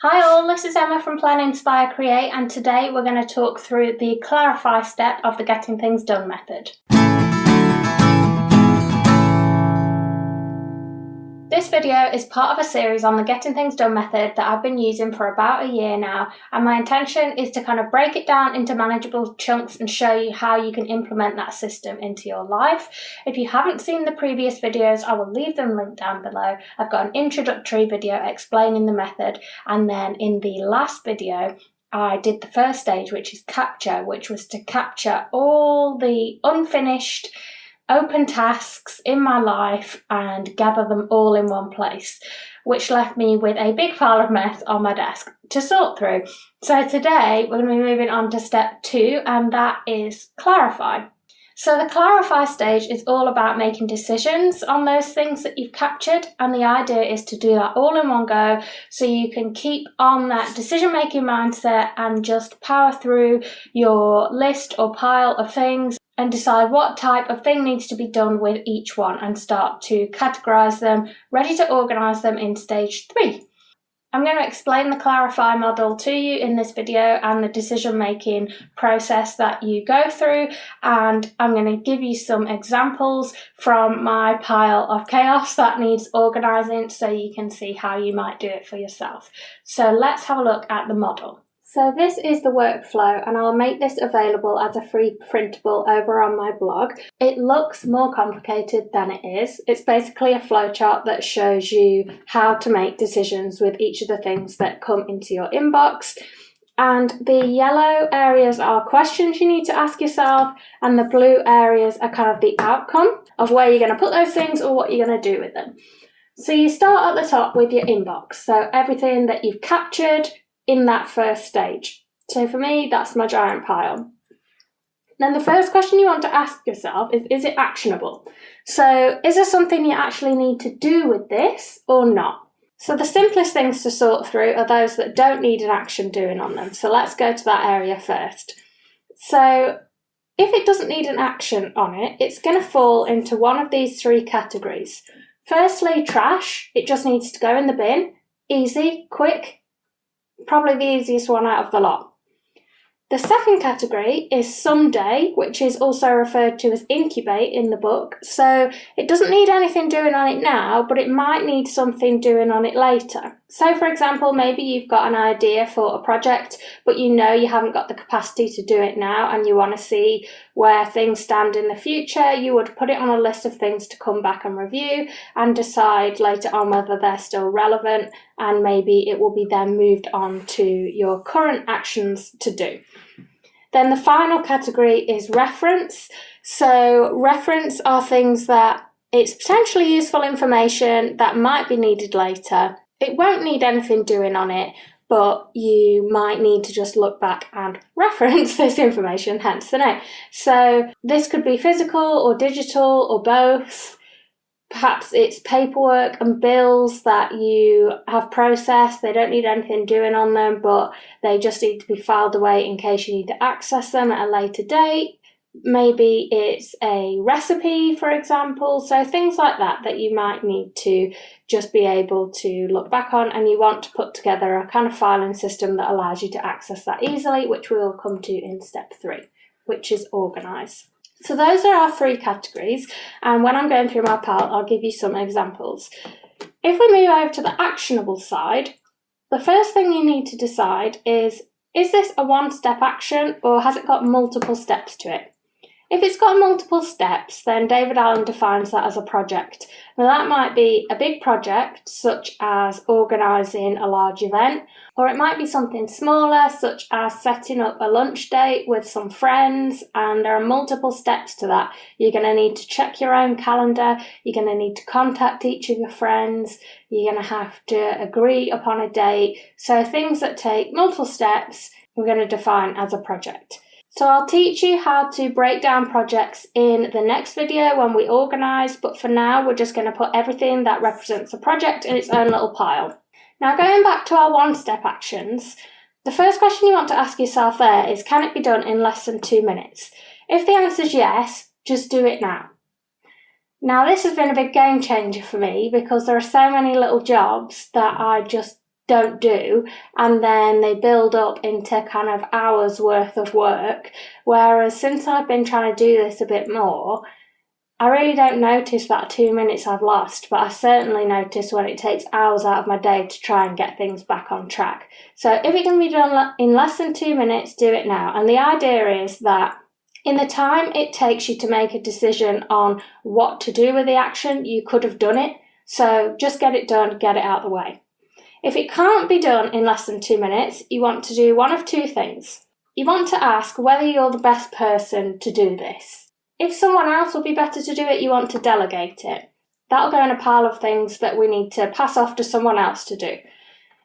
Hi all, this is Emma from Plan, Inspire, Create, and today we're going to talk through the clarify step of the Getting Things Done method. This video is part of a series on the Getting Things Done method that I've been using for about a year now, and my intention is to kind of break it down into manageable chunks and show you how you can implement that system into your life. If you haven't seen the previous videos, I will leave them linked down below. I've got an introductory video explaining the method, and then in the last video I did the first stage, which is capture, which was to capture all the unfinished open tasks in my life and gather them all in one place, which left me with a big pile of mess on my desk to sort through. So today we're going to be moving on to step 2, and that is clarify. So the clarify stage is all about making decisions on those things that you've captured, and the idea is to do that all in one go so you can keep on that decision-making mindset and just power through your list or pile of things and decide what type of thing needs to be done with each one and start to categorise them, ready to organise them in stage 3. I'm going to explain the clarify model to you in this video and the decision-making process that you go through, and I'm going to give you some examples from my pile of chaos that needs organising so you can see how you might do it for yourself. So let's have a look at the model. So this is the workflow, and I'll make this available as a free printable over on my blog. It looks more complicated than it is. It's basically a flowchart that shows you how to make decisions with each of the things that come into your inbox. And the yellow areas are questions you need to ask yourself, and the blue areas are kind of the outcome of where you're going to put those things or what you're going to do with them. So you start at the top with your inbox, so everything that you've captured in that first stage. So for me, that's my giant pile. Then the first question you want to ask yourself is it actionable? So is there something you actually need to do with this or not? So the simplest things to sort through are those that don't need an action doing on them. So let's go to that area first. So if it doesn't need an action on it, it's going to fall into one of these 3 categories. Firstly, trash. It just needs to go in the bin. Easy, quick, probably the easiest one out of the lot. The second category is someday, which is also referred to as incubate in the book. So it doesn't need anything doing on it now, but it might need something doing on it later. So for example, maybe you've got an idea for a project, but you know you haven't got the capacity to do it now and you want to see where things stand in the future. You would put it on a list of things to come back and review and decide later on whether they're still relevant, and maybe it will be then moved on to your current actions to do. Then the final category is reference. So reference are things that it's potentially useful information that might be needed later. It won't need anything doing on it, but you might need to just look back and reference this information, hence the name. So this could be physical or digital or both. Perhaps it's paperwork and bills that you have processed. They don't need anything doing on them, but they just need to be filed away in case you need to access them at a later date. Maybe it's a recipe, for example. So things like that you might need to just be able to look back on, and you want to put together a kind of filing system that allows you to access that easily, which we'll come to in step 3, which is organise. So those are our 3 categories, and when I'm going through my pile, I'll give you some examples. If we move over to the actionable side, the first thing you need to decide is this a one-step action or has it got multiple steps to it? If it's got multiple steps, then David Allen defines that as a project. Now that might be a big project, such as organising a large event, or it might be something smaller, such as setting up a lunch date with some friends, and there are multiple steps to that. You're going to need to check your own calendar, you're going to need to contact each of your friends, you're going to have to agree upon a date. So things that take multiple steps, we're going to define as a project. So I'll teach you how to break down projects in the next video when we organise, but for now we're just going to put everything that represents a project in its own little pile. Now going back to our one-step actions, the first question you want to ask yourself there is, can it be done in less than 2 minutes? If the answer is yes, just do it now. Now this has been a big game changer for me because there are so many little jobs that I just don't do, and then they build up into kind of hours worth of work. Whereas since I've been trying to do this a bit more, I really don't notice that 2 minutes I've lost, but I certainly notice when it takes hours out of my day to try and get things back on track. So if it can be done in less than 2 minutes, do it now. And the idea is that in the time it takes you to make a decision on what to do with the action, you could have done it. So just get it done, get it out of the way. If it can't be done in less than 2 minutes, you want to do one of two things. You want to ask whether you're the best person to do this. If someone else will be better to do it, you want to delegate it. That'll go in a pile of things that we need to pass off to someone else to do.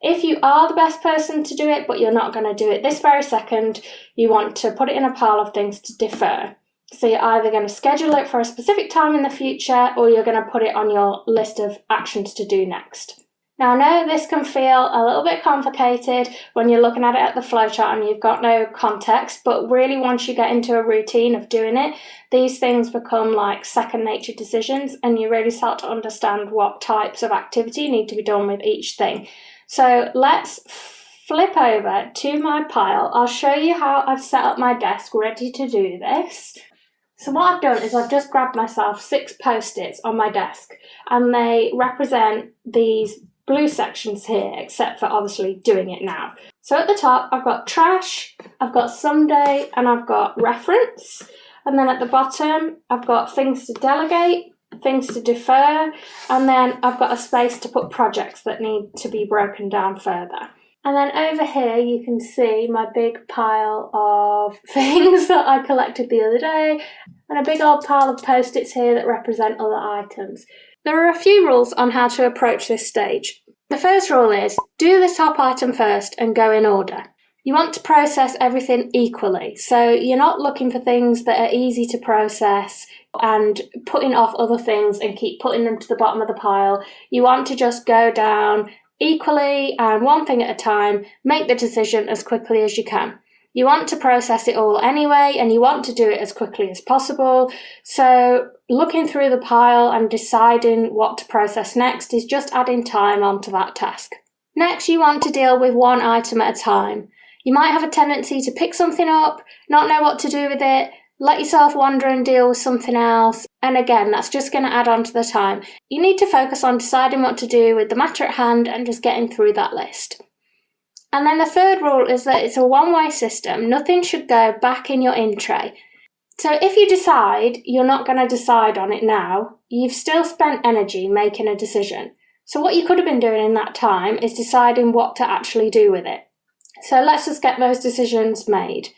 If you are the best person to do it, but you're not going to do it this very second, you want to put it in a pile of things to defer. So you're either going to schedule it for a specific time in the future, or you're going to put it on your list of actions to do next. Now, I know this can feel a little bit complicated when you're looking at it at the flowchart and you've got no context, but really once you get into a routine of doing it, these things become like second nature decisions, and you really start to understand what types of activity need to be done with each thing. So let's flip over to my pile. I'll show you how I've set up my desk ready to do this. So what I've done is I've just grabbed myself 6 post-its on my desk, and they represent these blue sections here, except for obviously doing it now. So at the top, I've got trash, I've got someday, and I've got reference. And then at the bottom, I've got things to delegate, things to defer, and then I've got a space to put projects that need to be broken down further. And then over here, you can see my big pile of things that I collected the other day, and a big old pile of post-its here that represent other items. There are a few rules on how to approach this stage. The first rule is, do the top item first and go in order. You want to process everything equally, so you're not looking for things that are easy to process and putting off other things and keep putting them to the bottom of the pile. You want to just go down equally and one thing at a time, make the decision as quickly as you can. You want to process it all anyway, and you want to do it as quickly as possible. So looking through the pile and deciding what to process next is just adding time onto that task. Next, you want to deal with one item at a time. You might have a tendency to pick something up, not know what to do with it, let yourself wander and deal with something else, and again, that's just going to add on to the time. You need to focus on deciding what to do with the matter at hand and just getting through that list. And then the third rule is that it's a one-way system. Nothing should go back in your in tray. So if you decide you're not going to decide on it now, you've still spent energy making a decision. So what you could have been doing in that time is deciding what to actually do with it. So let's just get those decisions made.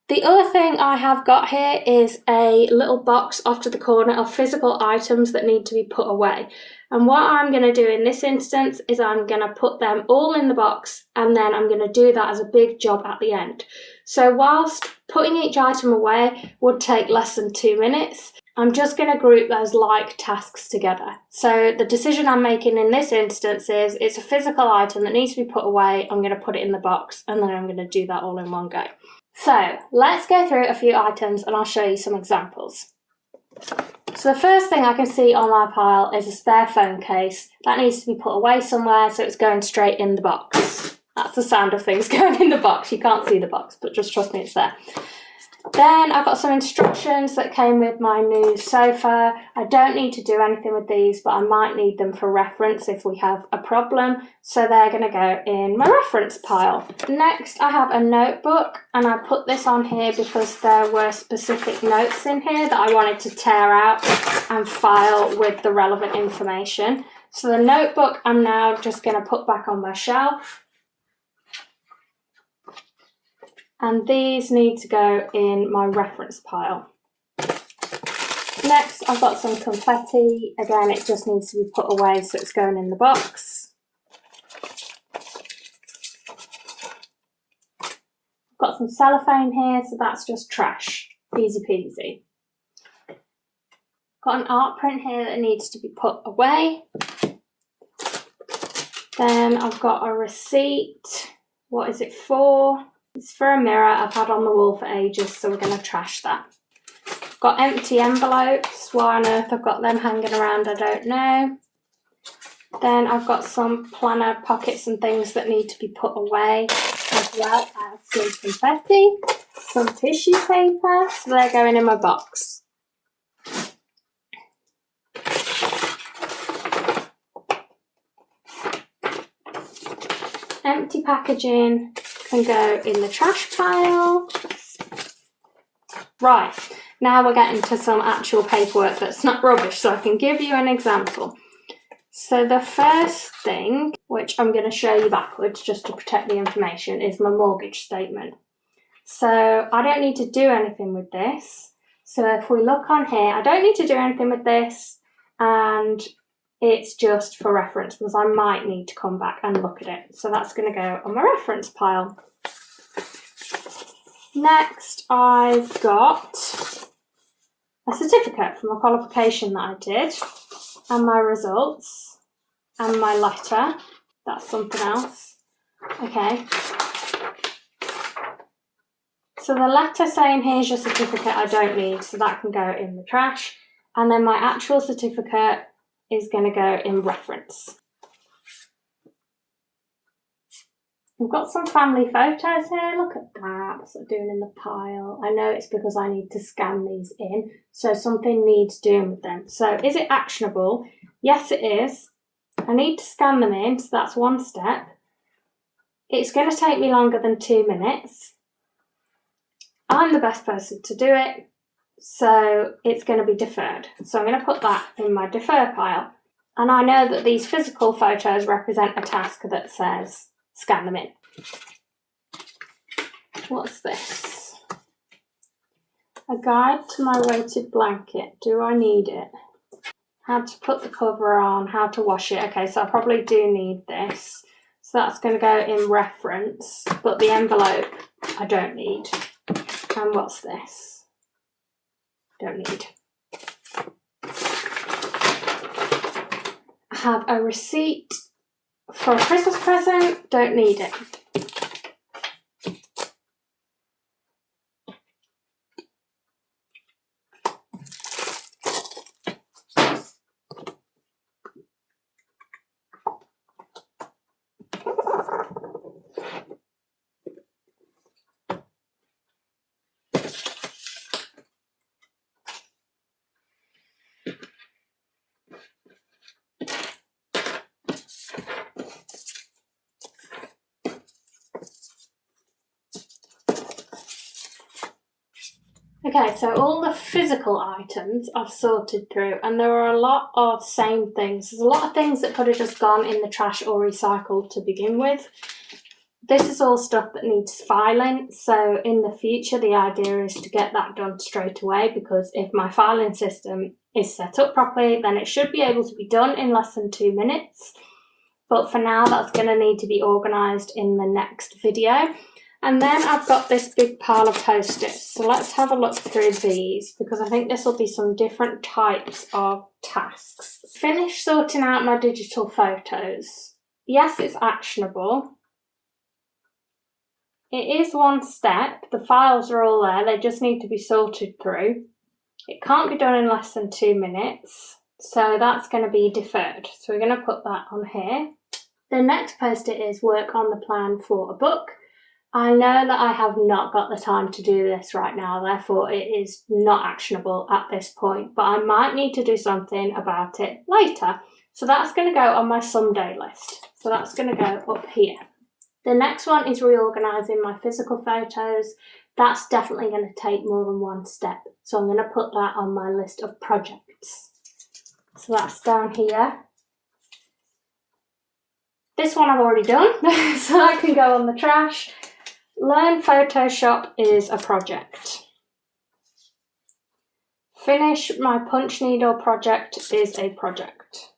The other thing I have got here is a little box off to the corner of physical items that need to be put away. And what I'm going to do in this instance is I'm going to put them all in the box, and then I'm going to do that as a big job at the end. So whilst putting each item away would take less than 2 minutes, I'm just going to group those like tasks together. So the decision I'm making in this instance is it's a physical item that needs to be put away. I'm going to put it in the box, and then I'm going to do that all in one go. So let's go through a few items and I'll show you some examples. So the first thing I can see on my pile is a spare phone case. That needs to be put away somewhere, so it's going straight in the box. That's the sound of things going in the box. You can't see the box, but just trust me, it's there. Then I've got some instructions that came with my new sofa. I don't need to do anything with these, but I might need them for reference if we have a problem. So they're going to go in my reference pile. Next, I have a notebook, and I put this on here because there were specific notes in here that I wanted to tear out and file with the relevant information. So the notebook I'm now just going to put back on my shelf. And these need to go in my reference pile. Next, I've got some confetti. Again, it just needs to be put away, so it's going in the box. I've got some cellophane here, so that's just trash. Easy peasy. Got an art print here that needs to be put away. Then I've got a receipt. What is it for? It's for a mirror I've had on the wall for ages, so we're going to trash that. Got empty envelopes. Why on earth I've got them hanging around, I don't know. Then I've got some planner pockets and things that need to be put away, as well as some confetti, some tissue paper, so they're going in my box. Empty packaging can go in the trash pile. Right, now we're getting to some actual paperwork that's not rubbish, so I can give you an example. So the first thing, which I'm going to show you backwards just to protect the information, is my mortgage statement. So I don't need to do anything with this. So if we look on here, I don't need to do anything with this, and it's just for reference because I might need to come back and look at it. So that's going to go on my reference pile. Next, I've got a certificate from a qualification that I did, and my results, and my letter. That's something else. Okay. So the letter saying here's your certificate I don't need, so that can go in the trash. And then my actual certificate is going to go in reference. We've got some family photos here. Look at that. What's it doing in the pile? I know it's because I need to scan these in, so something needs doing with them. So is it actionable? Yes, it is. I need to scan them in, so that's one step. It's going to take me longer than 2 minutes. I'm the best person to do it, so it's going to be deferred. So I'm going to put that in my defer pile. And I know that these physical photos represent a task that says scan them in. What's this? A guide to my weighted blanket. Do I need it? How to put the cover on, how to wash it. Okay, so I probably do need this. So that's going to go in reference, but the envelope I don't need. And what's this? Don't need. I have a receipt for a Christmas present. Don't need it. Okay, so all the physical items I've sorted through, and there are a lot of same things. There's a lot of things that could have just gone in the trash or recycled to begin with. This is all stuff that needs filing, so in the future the idea is to get that done straight away, because if my filing system is set up properly, then it should be able to be done in less than 2 minutes. But for now, that's going to need to be organised in the next video. And then I've got this big pile of post-its. So let's have a look through these, because I think this will be some different types of tasks. Finish sorting out my digital photos. Yes, it's actionable. It is one step. The files are all there. They just need to be sorted through. It can't be done in less than 2 minutes. So that's going to be deferred. So we're going to put that on here. The next post-it is work on the plan for a book. I know that I have not got the time to do this right now, therefore it is not actionable at this point, but I might need to do something about it later. So that's going to go on my someday list. So that's going to go up here. The next one is reorganising my physical photos. That's definitely going to take more than one step. So I'm going to put that on my list of projects. So that's down here. This one I've already done, so that can go on the trash. Learn Photoshop is a project. Finish my punch needle project is a project.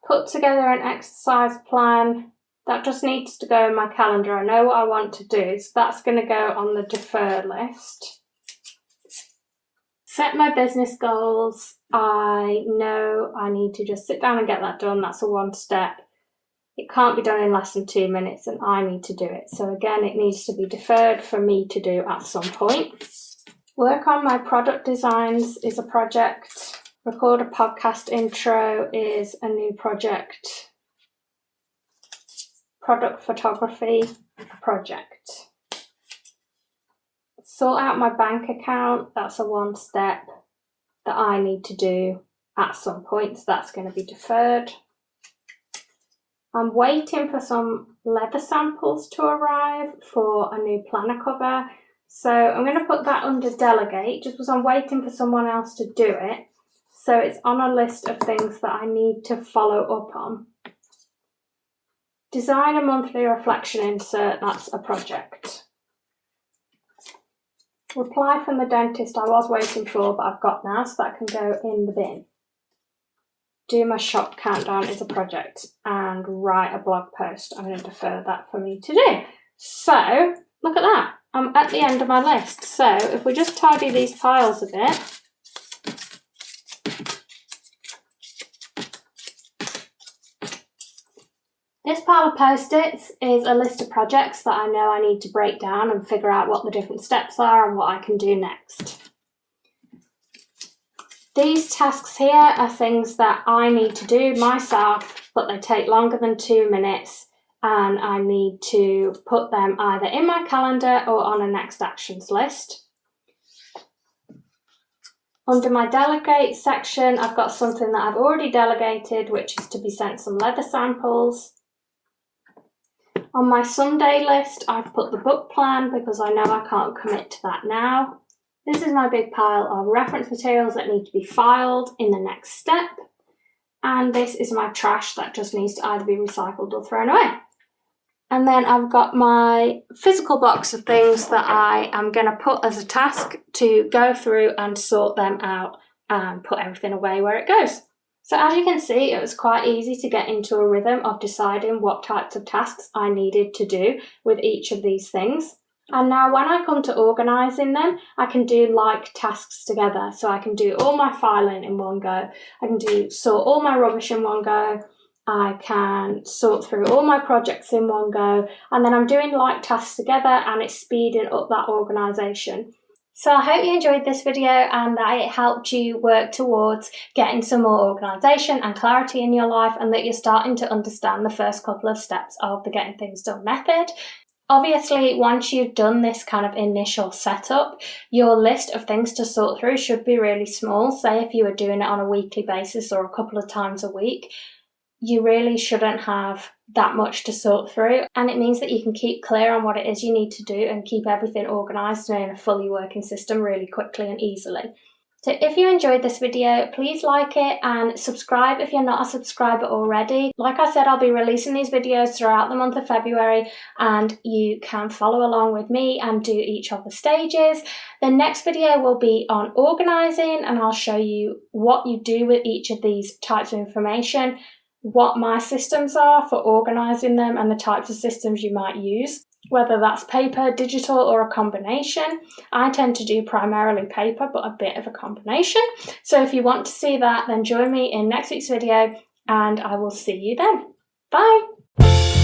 Put together an exercise plan. That just needs to go in my calendar. I know what I want to do, so that's going to go on the defer list. Set my business goals. I know I need to just sit down and get that done. That's a one step. It can't be done in less than 2 minutes, and I need to do it. So again, it needs to be deferred for me to do at some point. Work on my product designs is a project. Record a podcast intro is a new project. Product photography project. Sort out my bank account, that's a one step that I need to do at some point, so that's going to be deferred. I'm waiting for some leather samples to arrive for a new planner cover, so I'm going to put that under delegate just because I'm waiting for someone else to do it. So it's on a list of things that I need to follow up on. Design a monthly reflection insert, that's a project. Reply from the dentist I was waiting for, but I've got now, so that can go in the bin. Do my shop countdown is a project, and write a blog post. I'm going to defer that for me to do. So, look at that. I'm at the end of my list. So, if we just tidy these piles a bit. This pile of post-its is a list of projects that I know I need to break down and figure out what the different steps are and what I can do next. These tasks here are things that I need to do myself, but they take longer than 2 minutes, and I need to put them either in my calendar or on a next actions list. Under my delegate section, I've got something that I've already delegated, which is to be sent some leather samples. On my Sunday list, I've put the book plan because I know I can't commit to that now. This is my big pile of reference materials that need to be filed in the next step. And this is my trash that just needs to either be recycled or thrown away. And then I've got my physical box of things that I am going to put as a task to go through and sort them out and put everything away where it goes. So as you can see, it was quite easy to get into a rhythm of deciding what types of tasks I needed to do with each of these things. And now when I come to organising them, I can do like tasks together. So I can do all my filing in one go. I can sort all my rubbish in one go. I can sort through all my projects in one go. And then I'm doing like tasks together, and it's speeding up that organisation. So I hope you enjoyed this video and that it helped you work towards getting some more organisation and clarity in your life, and that you're starting to understand the first couple of steps of the Getting Things Done method. Obviously, once you've done this kind of initial setup, your list of things to sort through should be really small. Say if you were doing it on a weekly basis or a couple of times a week, you really shouldn't have that much to sort through, and it means that you can keep clear on what it is you need to do and keep everything organised and in a fully working system really quickly and easily. So if you enjoyed this video, please like it and subscribe if you're not a subscriber already. Like I said, I'll be releasing these videos throughout the month of February, and you can follow along with me and do each of the stages. The next video will be on organising, and I'll show you what you do with each of these types of information, what my systems are for organising them, and the types of systems you might use, whether that's paper, digital, or a combination. I tend to do primarily paper, but a bit of a combination. So if you want to see that, then join me in next week's video, and I will see you then. Bye!